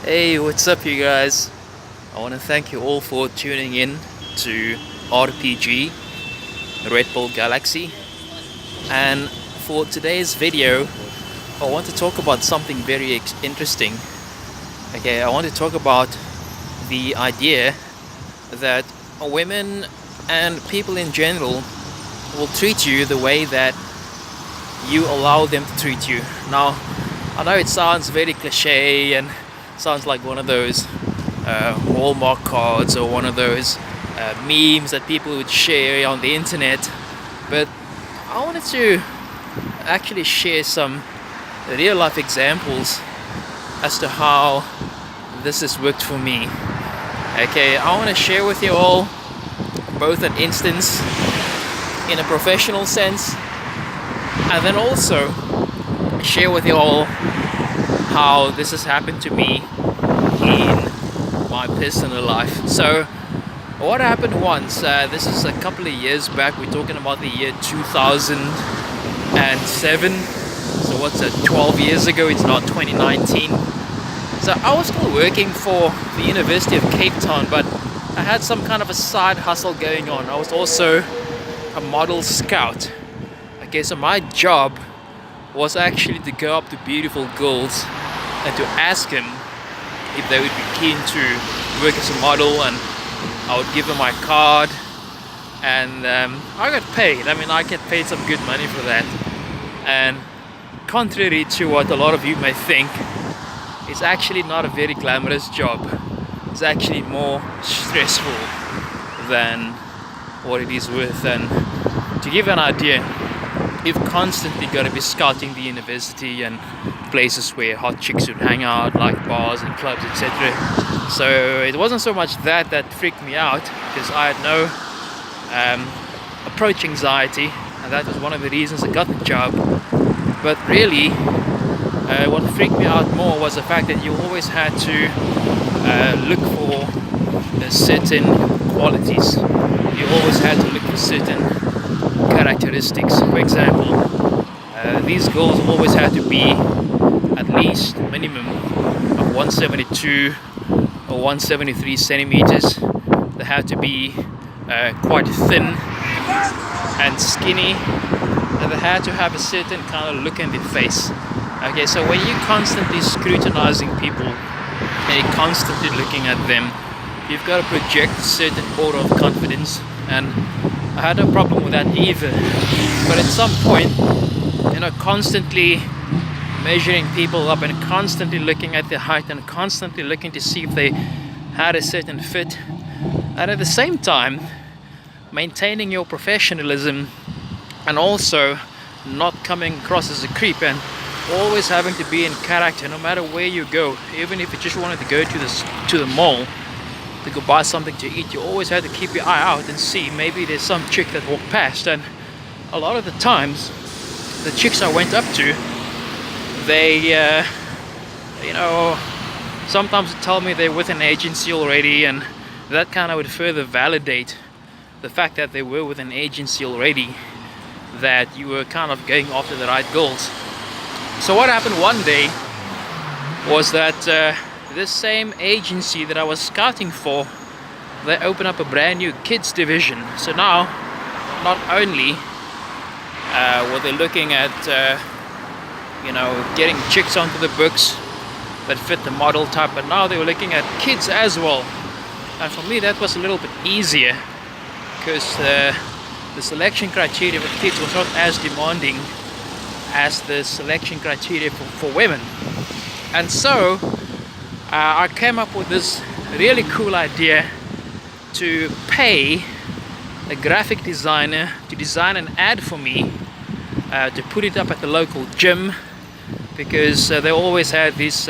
Hey, what's up, you guys? I want to thank you all for tuning in to RPG Red Bull Galaxy. And for today's video, I want to talk about something very interesting. Okay, I want to talk about the idea that women and people in general will treat you the way that you allow them to treat you. Now, I know it sounds very cliche and sounds like one of those Hallmark cards or one of those memes that people would share on the internet, but I wanted to actually share some real life examples as to how this has worked for me. Okay, I want to share with you all both an instance in a professional sense, and then also share with you all how this has happened to me in my personal life. So what happened once, this is a couple of years back, we're talking about the year 2007. So what's that, 12 years ago? It's now 2019. So I was still working for the University of Cape Town, but I had some kind of a side hustle going on. I was also a model scout. Okay, so my job was actually to go up to beautiful girls and to ask them if they would be keen to work as a model, and I would give them my card, and I got paid. I mean, I get paid some good money for that. And contrary to what a lot of you may think, it's actually not a very glamorous job. It's actually more stressful than what it is worth. And to give you an idea, you've constantly got to be scouting the university and places where hot chicks would hang out, like bars and clubs, etc. So it wasn't so much that freaked me out, because I had no approach anxiety, and that was one of the reasons I got the job. But really, what freaked me out more was the fact that you always had to look for certain qualities. You always had to look for certain characteristics. For example, these girls always had to be at least minimum of 172 or 173 centimeters. They had to be quite thin and skinny, and they had to have a certain kind of look in their face. Okay, so when you're constantly scrutinizing people and you're constantly looking at them, you've got to project a certain aura of confidence, and I had no problem with that either. But at some point, constantly measuring people up and constantly looking at their height and constantly looking to see if they had a certain fit, and at the same time maintaining your professionalism and also not coming across as a creep, and always having to be in character no matter where you go. Even if you just wanted to go to the mall to go buy something to eat, you always had to keep your eye out and see maybe there's some chick that walked past. And a lot of the times the chicks I went up to, they sometimes would tell me they're with an agency already, and that kind of would further validate the fact that they were with an agency already, that you were kind of going after the right goals. So what happened one day was that this same agency that I was scouting for, they opened up a brand new kids division. So now, not only were they looking at getting chicks onto the books that fit the model type, but now they were looking at kids as well. And for me, that was a little bit easier, because the selection criteria for kids was not as demanding as the selection criteria for women. And so I came up with this really cool idea to pay a graphic designer to design an ad for me, to put it up at the local gym, because they always had these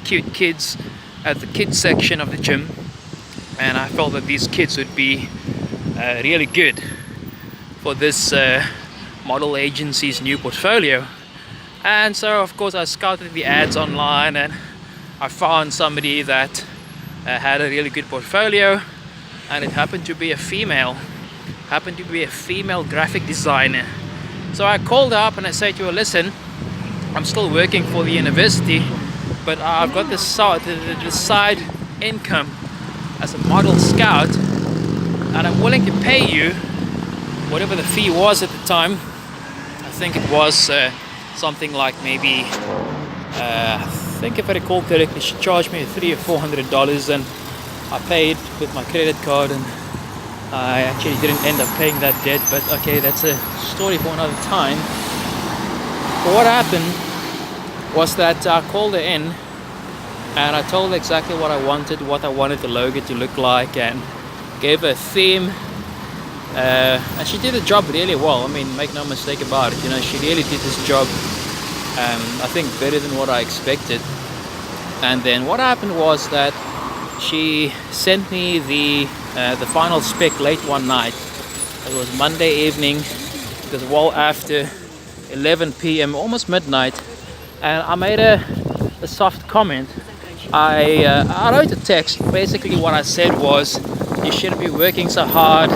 cute kids at the kids section of the gym, and I felt that these kids would be really good for this model agency's new portfolio. And so of course I scouted the ads online, and I found somebody that had a really good portfolio, and it happened to be a female graphic designer. So I called her up and I said to her, listen, I'm still working for the university, but I've got the side income as a model scout, and I'm willing to pay you whatever the fee was at the time. I think it was something like maybe I think if I recall correctly, she charged me $300 or $400, and I paid with my credit card, and I actually didn't end up paying that debt, but okay, that's a story for another time. But what happened was that I called her in and I told her exactly what I wanted the logo to look like, and gave her a theme, and she did the job really well. I mean, make no mistake about it, you know, she really did this job, I think better than what I expected. And then what happened was that she sent me the final spec late one night. It was Monday evening. It was well after 11 p.m., almost midnight, and I made a soft comment. I wrote a text. Basically what I said was, you shouldn't be working so hard,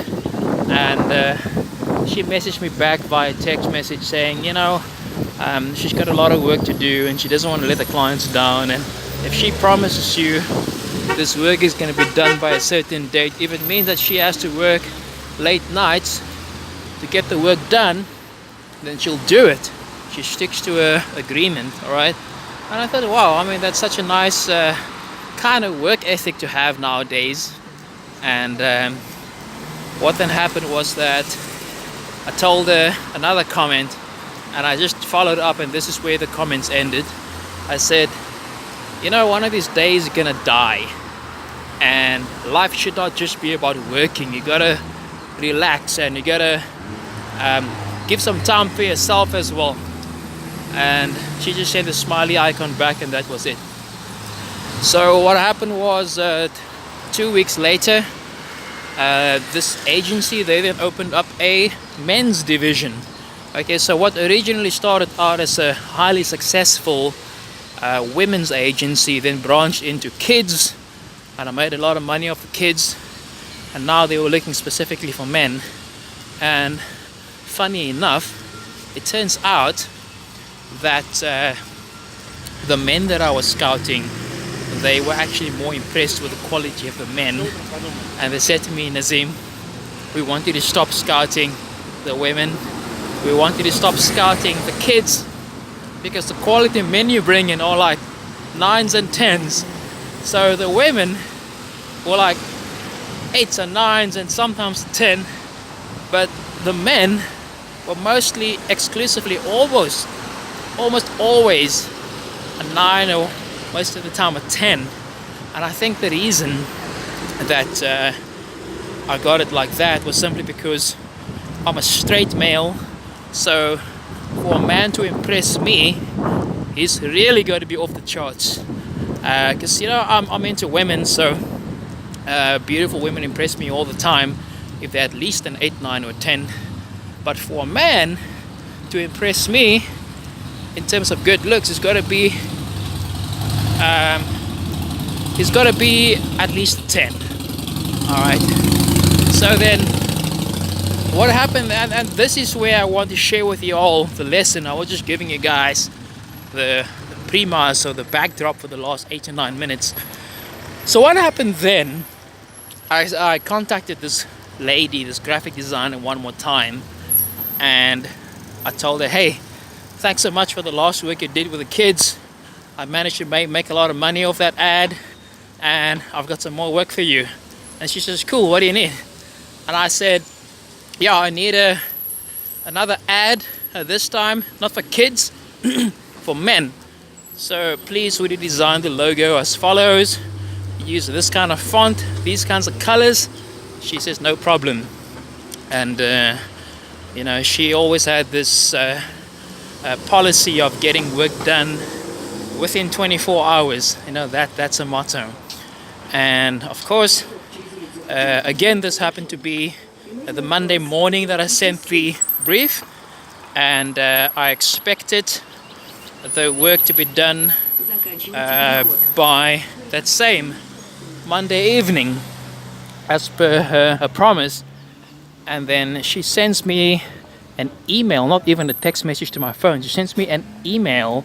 and she messaged me back via text message saying, you know, she's got a lot of work to do and she doesn't want to let the clients down, and if she promises you this work is going to be done by a certain date, if it means that she has to work late nights to get the work done, then she'll do it. She sticks to her agreement, all right? And I thought, wow, I mean, that's such a nice kind of work ethic to have nowadays. And what then happened was that I told her another comment, and I just followed up, and this is where the comments ended. I said, you know, one of these days you're gonna die, and life should not just be about working. You gotta relax, and you gotta give some time for yourself as well. And she just sent a smiley icon back, and that was it. So what happened was 2 weeks later, this agency, they then opened up a men's division. Okay, so what originally started out as a highly successful women's agency then branched into kids, and I made a lot of money off the kids, and now they were looking specifically for men. And funny enough, it turns out that the men that I was scouting, they were actually more impressed with the quality of the men, and they said to me, Nazim, we want you to stop scouting the women, we want you to stop scouting the kids, because the quality men you bring in are like 9s and 10s. So the women were like 8s and 9s and sometimes 10, but the men were mostly, exclusively, almost always a 9, or most of the time a 10. And I think the reason that I got it like that was simply because I'm a straight male. So for a man to impress me, he's really got to be off the charts. Because, you know, I'm into women, so beautiful women impress me all the time if they're at least an 8, 9 or 10. But for a man to impress me in terms of good looks, it's got to be at least 10. All right. So then what happened, and this is where I want to share with you all the lesson. I was just giving you guys the premise or the backdrop for the last 8 to 9 minutes. So what happened then, I contacted this lady, this graphic designer, one more time, and I told her, hey, thanks so much for the last work you did with the kids. I managed to make a lot of money off that ad, and I've got some more work for you. And she says, cool, what do you need? And I said, yeah, I need another ad, this time not for kids, for men. So please, would you design the logo as follows? Use this kind of font, these kinds of colors. She says, no problem. And you know, she always had this policy of getting work done within 24 hours. You know, that's a motto. And of course, again, this happened to be the Monday morning that I sent the brief, and I expected the work to be done by that same Monday evening, as per her promise. And then she sends me an email, not even a text message to my phone. She sends me an email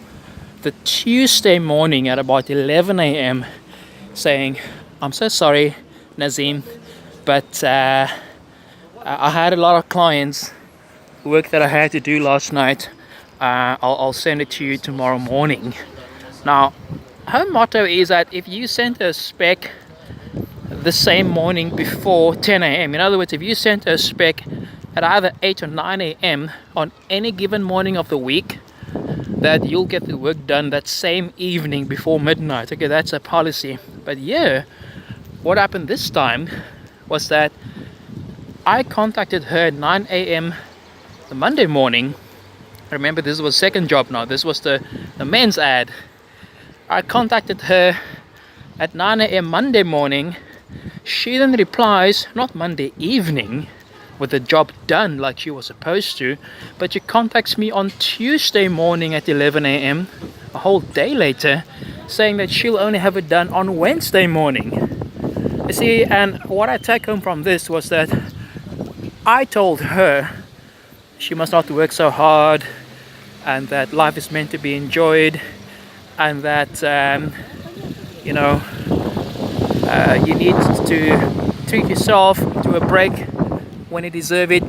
the Tuesday morning at about 11 a.m. saying, "I'm so sorry, Nazim, but I had a lot of clients work that I had to do last night. I'll send it to you tomorrow morning." Now, her motto is that if you send her a spec the same morning before 10 a.m., in other words, if you sent her a spec at either 8 or 9 a.m. on any given morning of the week, that you'll get the work done that same evening before midnight. Okay, that's a policy. But yeah, what happened this time was that I contacted her at 9 a.m. the Monday morning. Remember, this was second job now. This was the men's ad. I contacted her at 9 a.m. Monday morning. She then replies, not Monday evening, with the job done like she was supposed to, but she contacts me on Tuesday morning at 11 a.m., a whole day later, saying that she'll only have it done on Wednesday morning. You see, and what I take home from this was that I told her she must not work so hard, and that life is meant to be enjoyed, and that you need to treat yourself to a break when you deserve it.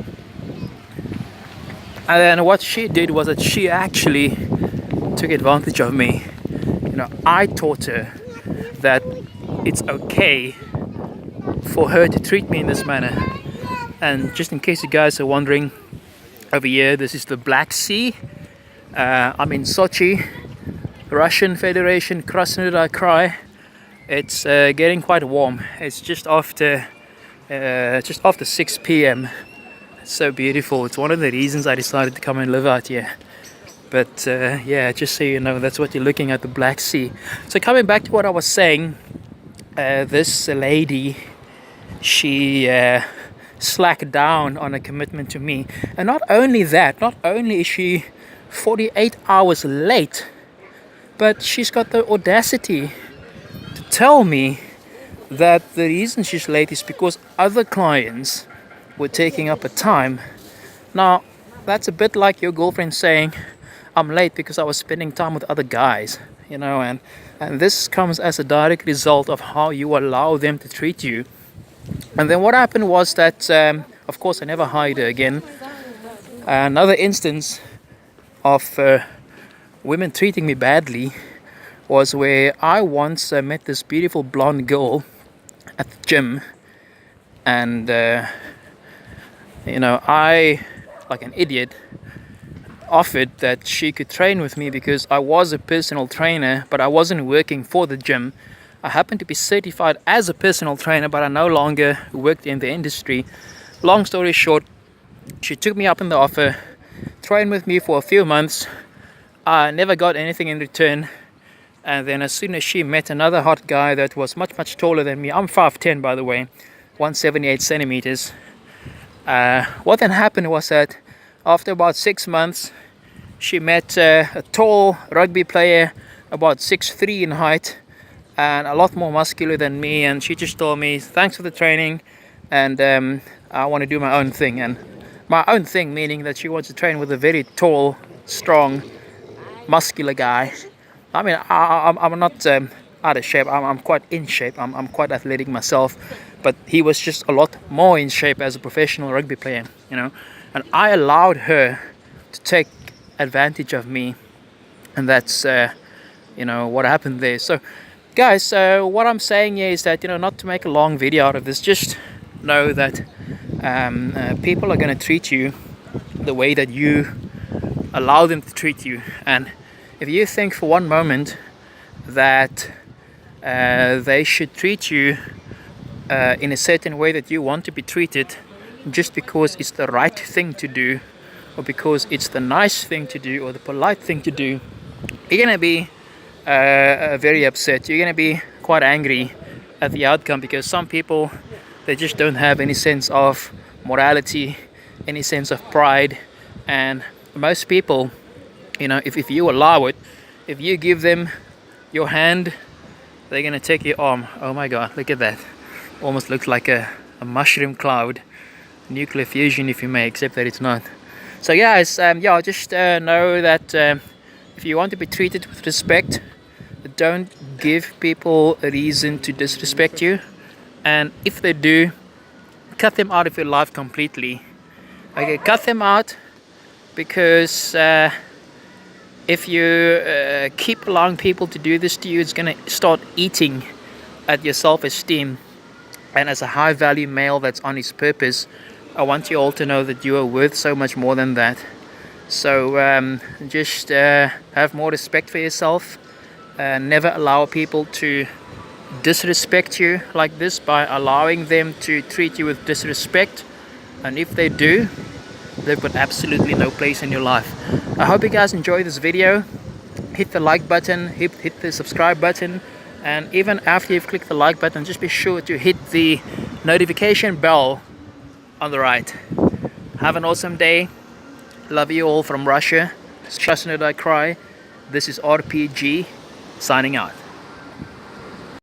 And then what she did was that she actually took advantage of me. I taught her that it's okay for her to treat me in this manner. And just in case you guys are wondering, over here, this is the Black Sea. I'm in Sochi, Russian Federation, Krasnodar Krai. It's getting quite warm. It's just after 6 p.m. It's so beautiful. It's one of the reasons I decided to come and live out here. But yeah, just so you know, that's what you're looking at, the Black Sea. So coming back to what I was saying, this lady, she slacked down on a commitment to me. And not only that, not only is she 48 hours late, but she's got the audacity to tell me that the reason she's late is because other clients were taking up her time. Now, that's a bit like your girlfriend saying, "I'm late because I was spending time with other guys," and this comes as a direct result of how you allow them to treat you. And then what happened was that, of course, I never hired her again. Another instance of women treating me badly was where I once met this beautiful blonde girl at the gym, and I, like an idiot, offered that she could train with me because I was a personal trainer, but I wasn't working for the gym. I happened to be certified as a personal trainer, but I no longer worked in the industry. Long story short, she took me up in the offer, trained with me for a few months. I never got anything in return. And then as soon as she met another hot guy that was much, much taller than me, I'm 5'10", by the way, 178 centimeters. What then happened was that after about 6 months, she met a tall rugby player, about 6'3" in height, and a lot more muscular than me, and she just told me, "Thanks for the training, and I want to do my own thing." And my own thing meaning that she wants to train with a very tall, strong, muscular guy. I mean, I'm not out of shape. I'm quite in shape. I'm quite athletic myself, but he was just a lot more in shape as a professional rugby player, and I allowed her to take advantage of me, and that's what happened there. So guys, what I'm saying here is that, not to make a long video out of this, just know that people are going to treat you the way that you allow them to treat you. And if you think for one moment that they should treat you in a certain way that you want to be treated just because it's the right thing to do, or because it's the nice thing to do, or the polite thing to do, you're going to be very upset. You're going to be quite angry at the outcome, because some people, they just don't have any sense of morality, any sense of pride. And most people, if you allow it, if you give them your hand, they're going to take your arm. Oh my god, look at that. Almost looks like a mushroom cloud. Nuclear fusion, if you may, except that it's not. So guys, just know that If you want to be treated with respect, don't give people a reason to disrespect you. And if they do, cut them out of your life completely. Okay, cut them out, because if you keep allowing people to do this to you, it's going to start eating at your self-esteem. And as a high value male that's on his purpose, I want you all to know that you are worth so much more than that. So just have more respect for yourself. Never allow people to disrespect you like this by allowing them to treat you with disrespect. And if they do, they've got absolutely no place in your life. I hope you guys enjoy this video. Hit the like button, hit the subscribe button, and even after you've clicked the like button, just be sure to hit the notification bell on the right. Have an awesome day. Love you all from Russia. Trust not I cry. This is RPG signing out.